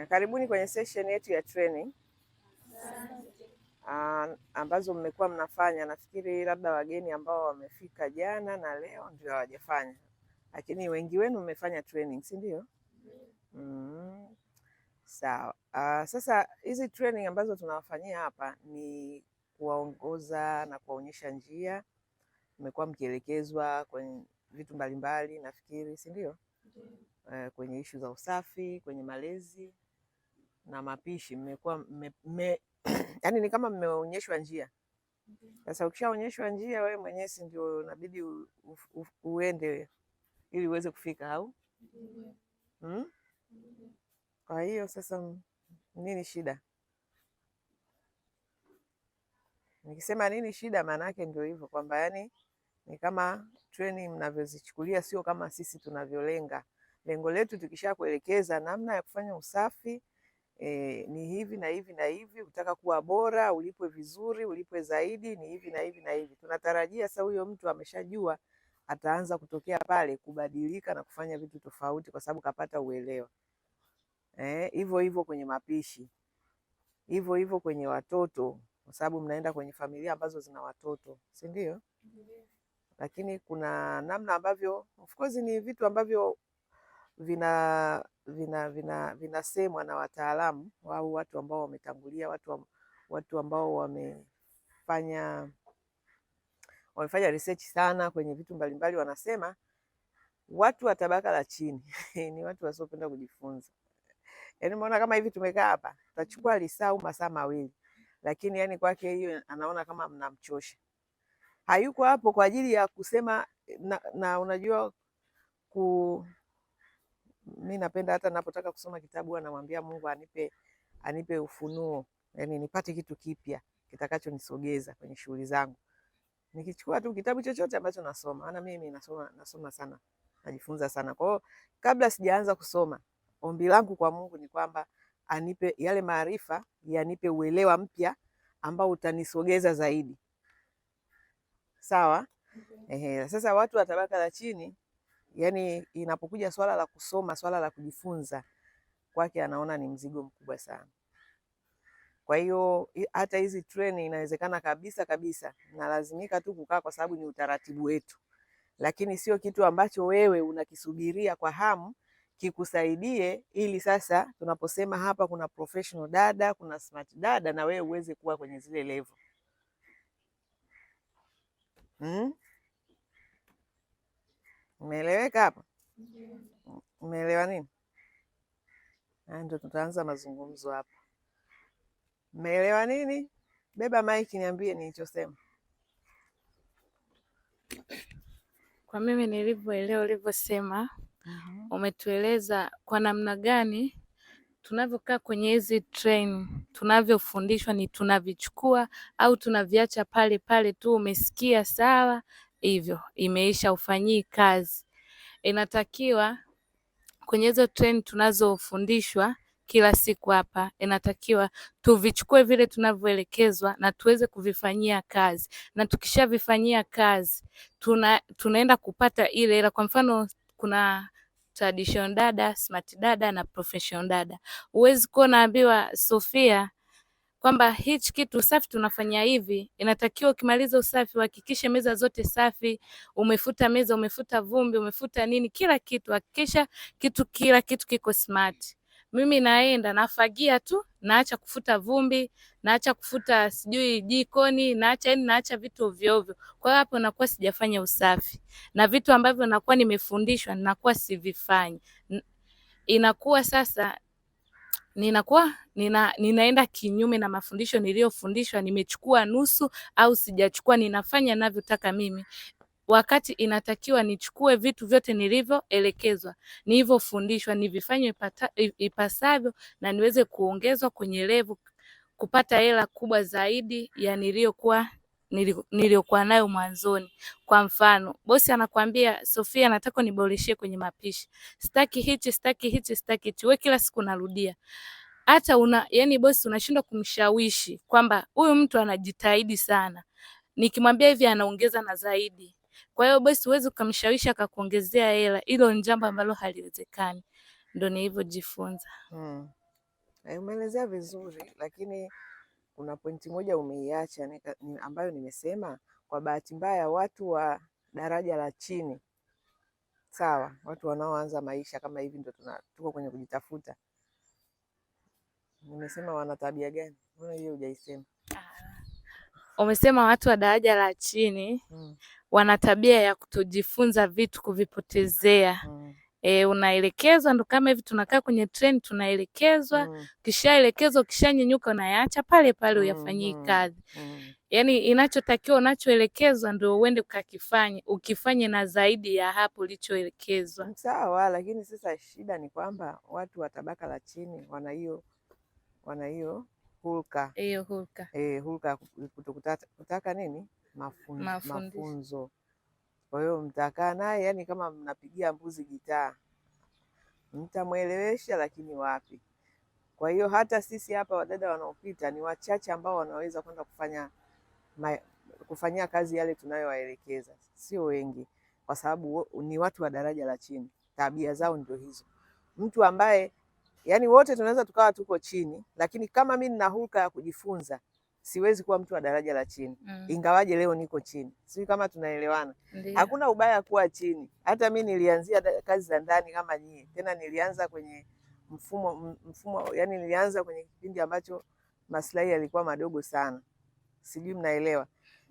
Karibuni kwenye session yetu ya training ambazo mmekuwa mnafanya. Nafikiri labda wageni ambao wamefika jana na leo ndio hawajafanya, lakini wengi wenu mmefanya training, si ndio? Sawa. Sasa hizi training ambazo tunawafanyia hapa ni kuwaongoza na kuwaonyesha njia. Mmekuwa mkielekezwa kwenye vitu mbalimbali, nafikiri, si ndio? Kwenye ishu za usafi, kwenye malezi na mapishi mmekuwa yani ni kama mmeonyeshwa njia. Sasa ukishaonyeshwa njia, wewe mwenyewe si ndio inabidi uende ili uweze kufika au? Kwa hiyo sasa nini shida? Nikisema nini shida, maana yake ndio hivyo kwamba yani ni kama training mnavyozichukulia sio kama sisi tunavyolenga. Lengo letu tukisha kuelekeza namna ya kufanya usafi ni hivi na hivi na hivi, utaka kuwa bora, ulipwe vizuri, ulipwe zaidi, ni hivi na hivi na hivi. Tunatarajia sasa huyo mtu ameshajua, ataanza kutokea pale kubadilika na kufanya vitu tofauti kwa sababu kapata uelewa. Hivyo hivyo kwenye mapishi, hivyo hivyo kwenye watoto, kwa sababu mnaenda kwenye familia ambazo zina watoto, si ndio? Lakini kuna namna ambavyo of course ni vitu ambavyo vinasemwa na wataalamu au watu ambao wametangulia, watu ambao wamefanya research sana kwenye vitu mbalimbali. Wanasema watu wa tabaka la chini ni watu wasiopenda kujifunza. Yaani umeona kama hivi tumekaa hapa, tutachukua lisaa au masaa mawili, lakini yani kwake hiyo anaona kama mnamchosha. Hayuko hapo kwa ajili ya kusema na unajua mimi napenda hata ninapotaka kusoma kitabu anamwambia Mungu anipe ufunuo, yani nipate kitu kipya kitakachonisogeza kwenye shughuli zangu. Nikichukua tu kitabu chochote ambacho nasoma, maana mimi nasoma sana, najifunza sana. Kwa hiyo kabla sijaanza kusoma, ombi langu kwa Mungu ni kwamba anipe yale maarifa, yanipe uelewa mpya ambao utanisogeza zaidi. Sawa? Sasa watu wa tabaka la chini, yani inapokuja swala la kusoma, swala la kujifunza, kwake anaona ni mzigo mkubwa sana. Kwa hiyo hata hizi training inawezekana kabisa nalazimika tu kukaa kwa sababu ni utaratibu wetu, lakini sio kitu ambacho wewe unakisubiria kwa hamu kikusaidie ili sasa tunaposema hapa kuna professional dada, kuna smart dada, na wewe uweze kuwa kwenye zile level. Umeeleweka hapa? Umeelewa nini? Ndio tutaanza mazungumzo hapa. Umeelewa nini? Beba mic niambie nilichosema. Kwa mimi nilivyoelewa ulivyosema, umetueleza kwa namna gani tunavyokaa kwenye hizi train, tunavyofundishwa ni tunavichukua au tunaviacha pale pale tu. Umesikia? Sawa, hivyo imeisha, ufanyii kazi. Inatakiwa kwenye hizo train tunazofundishwa kila siku hapa, inatakiwa tuvichukue vile tunavyoelekezwa na tuweze kuvifanyia kazi, na tukishavifanyia kazi tunaenda kupata ile hela. Kwa mfano kuna traditional dada, smart dada na professional dada. Huwezi kuwa unaambiwa Sofia kwamba hichi kitu usafi tunafanya hivi, inatakiwa ukimaliza usafi uhakikishe meza zote safi, umefuta meza, umefuta vumbi, umefuta nini, kila kitu, hakikisha kila kitu kiko smart. Mimi naenda nafagia tu, naacha kufuta vumbi, naacha kufuta sijui jikoni, naacha vitu ovyo ovyo. Kwa hiyo hapo nakuwa sijafanya usafi, na vitu ambavyo nakuwa nimefundishwa nakuwa sivifanyi. Inakuwa sasa ninaenda kinyume na mafundisho niliyofundishwa, nimechukua nusu au sijachukua, ninafanya ninavyotaka mimi, wakati inatakiwa nichukue vitu vyote nilivyoelekezwa, nilivyofundishwa, nivifanye ipasavyo na niweze kuongezwa kwenye level, kupata hela kubwa zaidi ya niliyokuwa nayo mwanzoni. Kwa mfano, bosi anakuambia Sofia, nataka niboreshie kwenye mapishi. Sitaki hichi. Wewe kila siku narudia. Hata yani bosi unashindwa kumshawishi kwamba huyu mtu anajitahidi sana. Nikimwambia hivi anaongeza na zaidi. Kwa hiyo bosi huwezi kumshawishi akakuongezea hela. Hilo ni jambo ambalo haliwezekani. Ndio nilivyojifunza. Umeelezea vizuri, lakini kuna pointi moja umeiacha ambayo nimesema kwa bahati mbaya watu wa daraja la chini, sawa, watu wanaoanza maisha kama hivi ndio tuko kwenye kujitafuta. Nimesema wana tabia gani? Mbona hiyo hujaisema? Umesema watu wa daraja la chini wana tabia ya kutojifunza vitu, kuvipotezea. Unaelekezwa, ndo kama hivi tunakaa kwenye treni tunaelekezwa, kishaelekezwa ukishanyenyuka unayaacha pale pale uyafanyii kazi. Yaani inachotakiwa unachoelekezwa ndio uende ukifanye na zaidi ya hapo ulichoelekezwa. Sawa, lakini sasa shida ni kwamba watu wa tabaka la chini wana hiyo hulka. Hulka kutaka nini? Mafunzo. Kwa hiyo mtakaa naye, yani kama mnapigia mbuzi gitaa, mtamwelewesha lakini wapi. Kwa hiyo hata sisi hapa wadada wanaopita ni wachache ambao wanaweza kwenda kufanyia kazi yale tunayowaelekeza, sio wengi, kwa sababu ni watu wa daraja la chini, tabia zao ndio hizo. Mtu ambaye yani wote tunaweza tukawa tuko chini, lakini kama mimi nina hulka ya kujifunza siwezi kuwa mtu wa daraja la chini. Ingawaje leo niko chini. Sio kama tunaelewana. Hakuna ubaya kuwa chini. Hata mimi nilianzia kazi za ndani kama nyie. Tena nilianza kwenye mfumo, yani nilianza kwenye kipindi ambacho maslahi yalikuwa madogo sana. Sijui mnaelewa.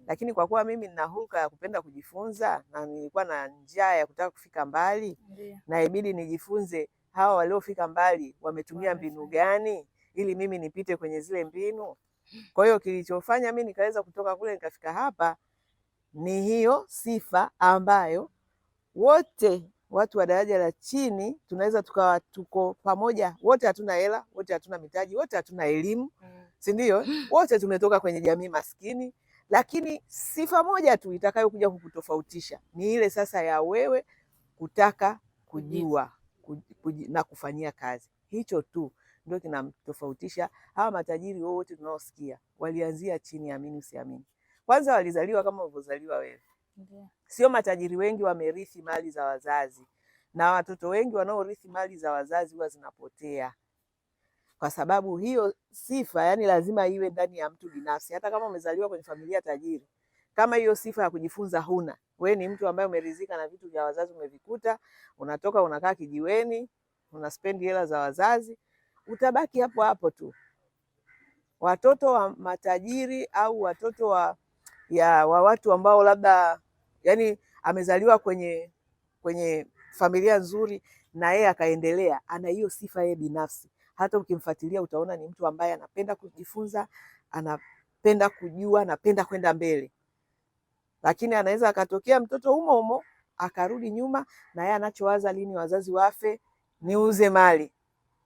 Lakini kwa kuwa mimi nina hulka ya kupenda kujifunza na nilikuwa na njaa ya kutaka kufika mbali, na ibidi nijifunze hawa waliofika mbali wametumia mbinu gani ili mimi nipite kwenye zile mbinu. Kwa hiyo kilichofanya mimi nikaweza kutoka kule nikafika hapa ni hiyo sifa ambayo wote watu wa daraja la chini tunaweza tukawa tuko pamoja, wote hatuna hela, wote hatuna mitaji, wote hatuna elimu, si ndio? Wote tumetoka kwenye jamii maskini, lakini sifa moja tu itakayokuja kukutofautisha ni ile sasa ya wewe kutaka kujua na kufanyia kazi. Hicho tu ndio kinamtofautisha. Hawa matajiri wote tunaosikia walianzia chini, amini usiamini. Kwanza walizaliwa kama ulivyozaliwa wewe. Sio matajiri wengi wamerithi mali za wazazi, na watoto wengi wanaorithi mali za wazazi huwa zinapotea, kwa sababu hiyo sifa yani lazima iwe ndani ya mtu binafsi. Hata kama umezaliwa kwenye familia tajiri, kama hiyo sifa ya kujifunza huna, wewe ni mtu ambaye umeridhika na vitu vya wazazi umevikuta, unatoka unakaa kijiweni, unaspendi hela za wazazi, utabaki hapo hapo tu. Watoto wa matajiri au watoto wa watu ambao labda yani amezaliwa kwenye familia nzuri na yeye akaendelea, ana hiyo sifa yeye binafsi. Hata ukimfuatilia utaona ni mtu ambaye anapenda kujifunza, anapenda kujua, anapenda kwenda mbele. Lakini anaweza akatokea mtoto humo humo akarudi nyuma, na yeye anachowaza lini wazazi wafe niuze mali.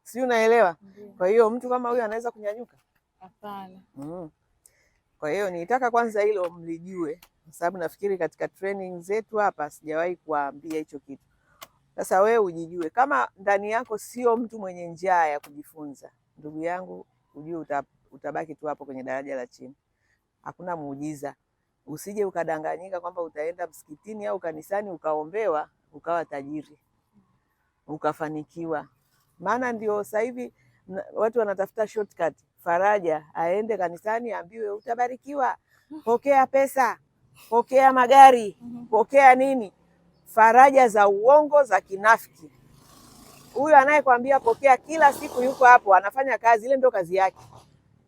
Si unaelewa? Kwa hiyo mtu kama huyo anaweza kunyanyuka? Hapana. Kwa hiyo nitaka kwanza hilo mlijue, kwa sababu nafikiri katika training zetu hapa sijawahi kuambia hicho kitu. Sasa wewe ujijue, kama ndani yako sio mtu mwenye njaa ya kujifunza, ndugu yangu, ujue utabaki tu hapo kwenye daraja la chini. Hakuna muujiza. Usije ukadanganyika kwamba utaenda msikitini au kanisani ukaombewa ukawa tajiri ukafanikiwa. Maana ndio sasa hivi watu wanatafuta shortcut. Faraja aende kanisani aambiwe utabarikiwa, pokea pesa, pokea magari, pokea nini. Faraja za uongo za kinafiki. Huyo anayekwambia pokea kila siku yuko hapo anafanya kazi, ile ndio kazi yake.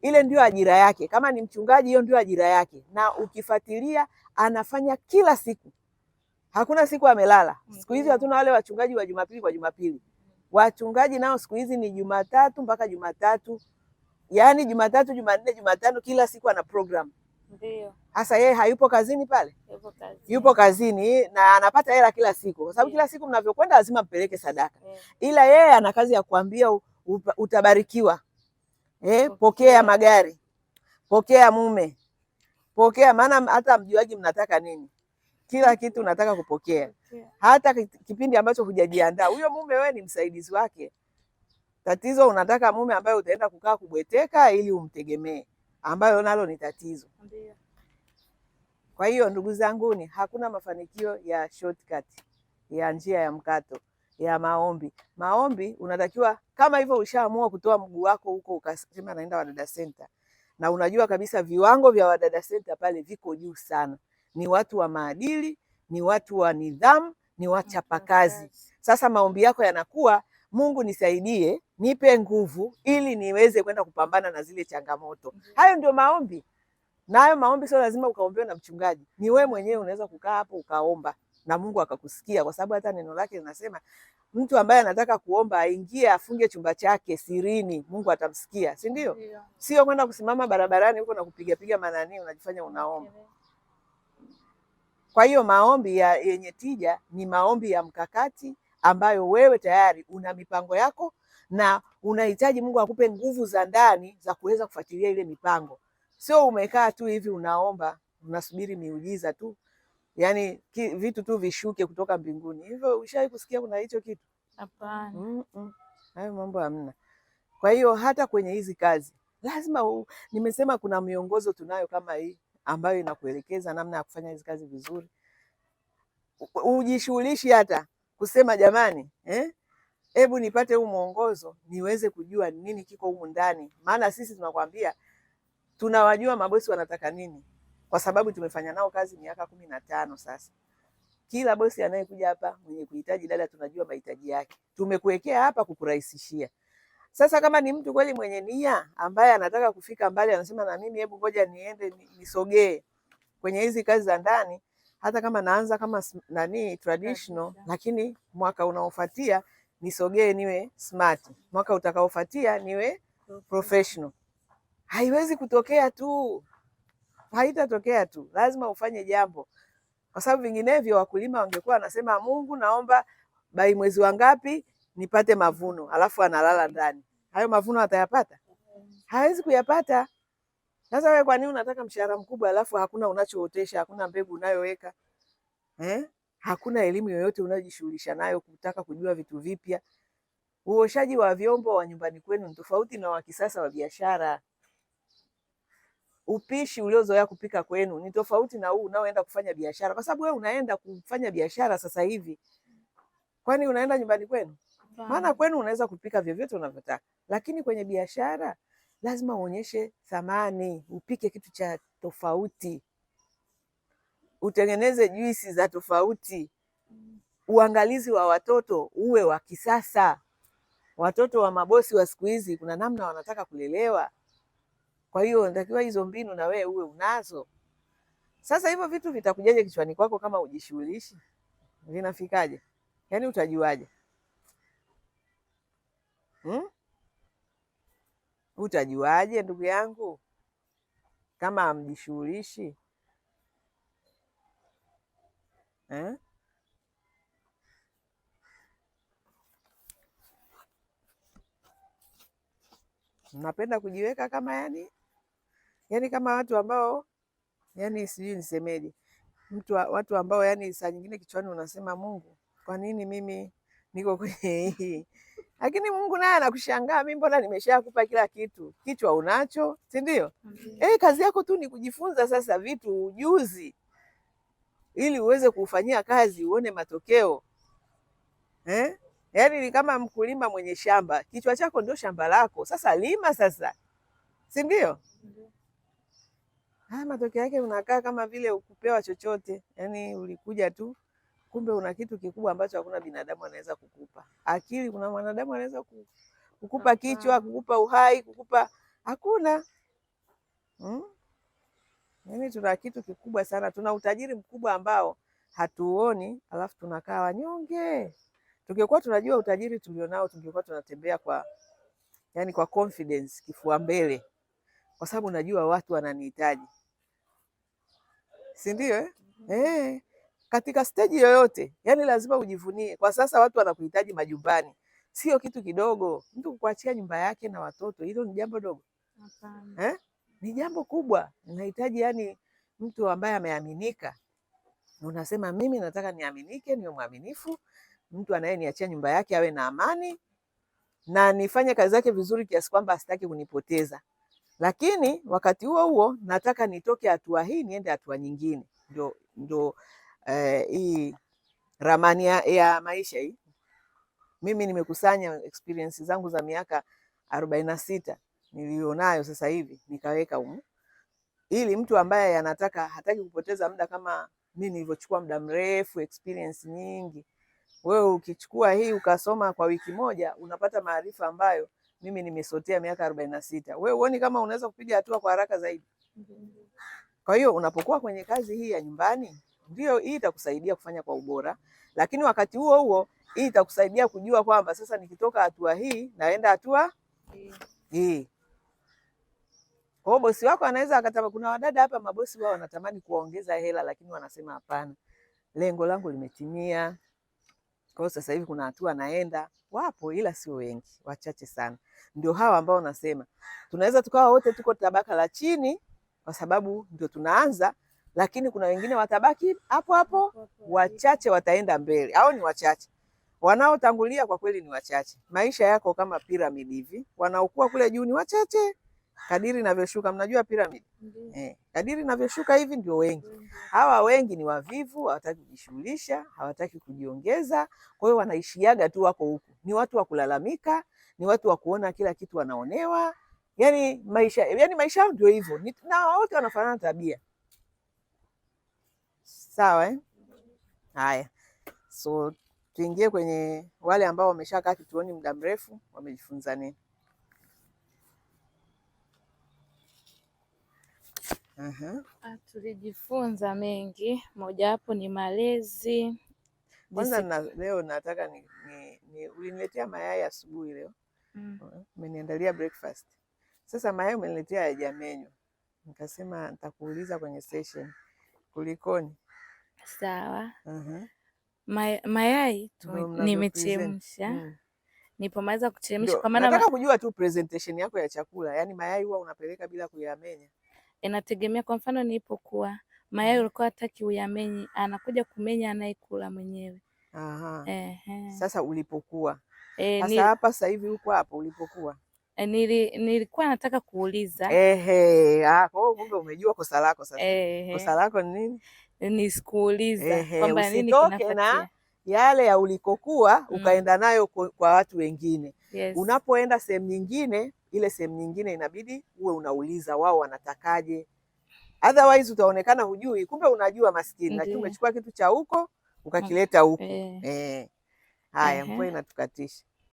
Ile ndio ajira yake. Kama ni mchungaji, hiyo ndio ajira yake. Na ukifuatilia anafanya kila siku. Hakuna siku amelala. Siku hizi hatuna wale wachungaji wa Jumapili kwa Jumapili. Wachungaji nao siku hizi ni Jumatatu mpaka Jumatatu. Yaani Jumatatu, Jumanne, Jumatano, kila siku ana program. Ndio. Sasa yeye hayupo kazini pale? Yupo kazini na anapata hela kila siku. Kwa sababu kila siku mnavyokwenda lazima mpeleke sadaka. Ila yeye ana kazi ya kuambia utabarikiwa. Pokea magari. Pokea mume. Pokea, maana hata mjuaji mnataka nini? Kila kitu unataka kupokea. Hata kipindi ambacho hujajiandaa. Huyo mume wewe ni msaidizi wake. Tatizo unataka mume ambaye utaenda kukaa kubweteka ili umtegemee, ambayo nalo ni tatizo. Kwa hiyo ndugu zanguni, hakuna mafanikio ya shortcut, ya njia ya mkato. ya maombi. Maombi unatakiwa kama hivyo, ushaamua kutoa mguu wako huko ukasema naenda Wadada Center, na unajua kabisa viwango vya Wadada Center pale viko juu sana, ni watu wa maadili, ni watu wa nidhamu, ni wachapakazi. Sasa maombi yako yanakuwa, Mungu nisaidie, nipe nguvu ili niweze kwenda kupambana na zile changamoto. Hayo ndio maombi. Na hayo maombi sio lazima ukaombewe na mchungaji. Ni wewe mwenyewe unaweza kukaa hapo ukaomba na Mungu akakusikia, kwa sababu hata neno lake linasema mtu ambaye anataka kuomba aingie afunge chumba chake sirini, Mungu atamsikia, si ndio? Sio kwenda kusimama barabarani huko na kupiga manani unajifanya unaomba. Kwa hiyo maombi yenye tija ni maombi ya mkakati ambayo wewe tayari una mipango yako na unahitaji Mungu akupe nguvu za ndani za kuweza kufuatilia ile mipango. Sio umekaa tu hivi unaomba, unasubiri miujiza tu. Yaani vitu tu vishuke kutoka mbinguni. Hivyo ushawahi kusikia kuna hicho kitu? Hapana. Hayo mambo hamna. Kwa hiyo hata kwenye hizi kazi lazima nimesema kuna miongozo tunayo kama hii ambayo inakuelekeza namna ya kufanya hizi kazi vizuri. Ujishughulishi hata kusema jamani, hebu nipate huu mwongozo niweze kujua nini kiko humu ndani. Maana sisi tunakwambia tunawajua mabosi wanataka nini, kwa sababu tumefanya nao kazi miaka 15 sasa. Kila bosi anayekuja hapa mwenye kuhitaji dada tunajua mahitaji yake. Tumekuwekea hapa kukurahisishia. Sasa kama ni mtu kweli mwenye nia ambaye anataka kufika mbali, anasema na mimi hebu ngoja niende nisogee kwenye hizi kazi za ndani, hata kama naanza kama traditional, lakini mwaka unaofuatia nisogee niwe smart, mwaka utakaofuatia niwe professional. Haiwezi kutokea tu, haitatokea tu, lazima ufanye jambo, kwa sababu vinginevyo wakulima wangekuwa wanasema Mungu, naomba bai mwezi wa ngapi nipate mavuno, alafu analala ndani. Hayo mavuno atayapata? Hawezi kuyapata. Sasa wewe kwa nini unataka mshahara mkubwa alafu hakuna unachootesha, hakuna mbegu unayoweka? Hakuna elimu yoyote unayojishughulisha nayo kutaka kujua vitu vipya. Uoshaji wa vyombo wa nyumbani kwenu ni tofauti na wa kisasa wa biashara. Upishi uliozoea kupika kwenu ni tofauti na huu unaoenda kufanya biashara, kwa sababu wewe unaenda kufanya biashara sasa hivi. Kwani unaenda nyumbani kwenu? Maana kwenu unaweza kupika vyovyote unavyotaka, lakini kwenye biashara lazima uonyeshe thamani, upike kitu cha tofauti, utengeneze juisi za tofauti, uangalizi wa watoto uwe wa kisasa. Watoto wa mabosi wa siku hizi kuna namna wanataka kulelewa. Kwa hiyo unatakiwa hizo mbinu na wewe uwe unazo. Sasa hivyo vitu vitakujaje kichwani kwako kama ujishughulishi? Vinafikaje? Yaani utajuaje? Utajuaje ndugu yangu kama hamjishughulishi? Mnapenda kujiweka kama yani kama watu ambao sijui nisemeje, watu ambao saa nyingine kichwani unasema Mungu, kwa nini mimi niko kwenye hii? Lakini Mungu naye anakushangaa, mimi mbona nimeshakupa kila kitu, kichwa unacho, si ndio? Kazi yako tu ni kujifunza sasa vitu, ujuzi, ili uweze kufanyia kazi uone matokeo. Yaani ni kama mkulima mwenye shamba, kichwa chako ndio shamba lako. Sasa lima sasa, si ndio? Matokeo yake unakaa kama vile ukupewa chochote, yaani ulikuja tu, kumbe una kitu kikubwa ambacho hakuna binadamu anaweza kukupa. Akili kuna mwanadamu anaweza kukupa kichwa, kukupa uhai, kukupa, hakuna. Yaani tuna kitu kikubwa sana, tuna utajiri mkubwa ambao hatuoni, alafu tunakaa wanyonge. Tungekuwa tunajua utajiri tulionao, tungekuwa tunatembea kwa confidence, kifua mbele, kwa sababu najua watu wananihitaji, si ndio? Katika stage yoyote, lazima ujivunie. Kwa sasa watu wanakuhitaji majumbani, sio kitu kidogo. Mtu kukuachia nyumba yake na watoto, hilo ni jambo dogo? Ni jambo kubwa. Unahitaji mtu ambaye ameaminika. Unasema mimi nataka niaminike, niwe mwaminifu, mtu anayeniachia nyumba yake awe na amani na nifanye kazi yake vizuri kiasi kwamba asitaki kunipoteza. Lakini wakati huo huo nataka nitoke hatua hii niende hatua nyingine. Ndio hii ramani ya maisha hii. Mimi nimekusanya experience zangu za miaka 46 nilionayo sasa hivi nikaweka humu, ili mtu ambaye hataki kupoteza muda kama mimi nilivyochukua muda mrefu, experience nyingi, wewe ukichukua hii ukasoma kwa wiki moja unapata maarifa ambayo mimi nimesotea miaka 46. Wewe huoni kama unaweza kupiga hatua kwa haraka zaidi? Kwa hiyo unapokuwa kwenye kazi hii ya nyumbani, ndio hii itakusaidia kufanya kwa ubora, lakini wakati huo huo hii itakusaidia kujua kwamba sasa nikitoka hatua hii naenda hatua hii. Kwa hiyo bosi wako anaweza akataka, kuna wadada hapa mabosi wao wanatamani kuongeza hela, lakini wanasema hapana, lengo langu limetimia. Kwa hiyo sasa hivi kuna hatua naenda, wapo ila sio wengi, wachache sana. Ndio hawa ambao nasema tunaweza tukawa wote tuko tabaka la chini kwa sababu ndio tunaanza, lakini kuna wengine watabaki hapo hapo, wachache wataenda mbele. Hao ni wachache. Wanaotangulia kwa kweli ni wachache. Maisha yako kama pyramid hivi, wanaokuwa kule juu ni wachache. Kadiri inavyoshuka, mnajua pyramid? Kadiri inavyoshuka hivi ndio wengi. Hawa wengi ni wavivu, hawataki kujishughulisha, hawataki kujiongeza. Kwa hiyo wanaishiaga tu wako huku. Ni watu wa kulalamika, ni watu wa kuona kila kitu wanaonewa. Yani maisha yao ndio hivyo. Na wote wanafanana tabia. Sawa eh? Haya. So tuingie kwenye wale ambao wameshakaa kituoni muda mrefu, wamejifunza nini? Tulijifunza mengi, mojawapo ni malezi. Kwanza leo nataka uliniletea mayai asubuhi leo. Umeniandalia breakfast. Sasa mayai umeniletea hayajamenywa. Nikasema nitakuuliza kwenye session. Kulikoni? Sawa. Mayai nimechemsha. Nipomaliza kuchemsha, kwa maana nataka kujua tu presentation yako ya chakula. Yaani mayai huwa unapeleka bila kuyamenya? Inategemea. Kwa mfano nilipokuwa mayai ulikuwa hataki uyamenye, anakuja kumenya anayekula mwenyewe. Sasa ulipokuwa sasa hapa sasa hivi huko hapo ulipokuwa nilikuwa nataka kuuliza. Kwa hiyo kumbe umejua kosa lako sasa. Kosa lako ni nini? Nisikuuliza kwamba nini kinafuatia na yale ya ulikokuwa ukaenda nayo kwa watu wengine. Unapoenda sehemu nyingine, ile sehemu nyingine inabidi uwe unauliza wao wanatakaje. Otherwise utaonekana hujui, kumbe unajua maskini, lakini umechukua kitu cha huko ukakileta huko. Haya, mvua inatukatisha.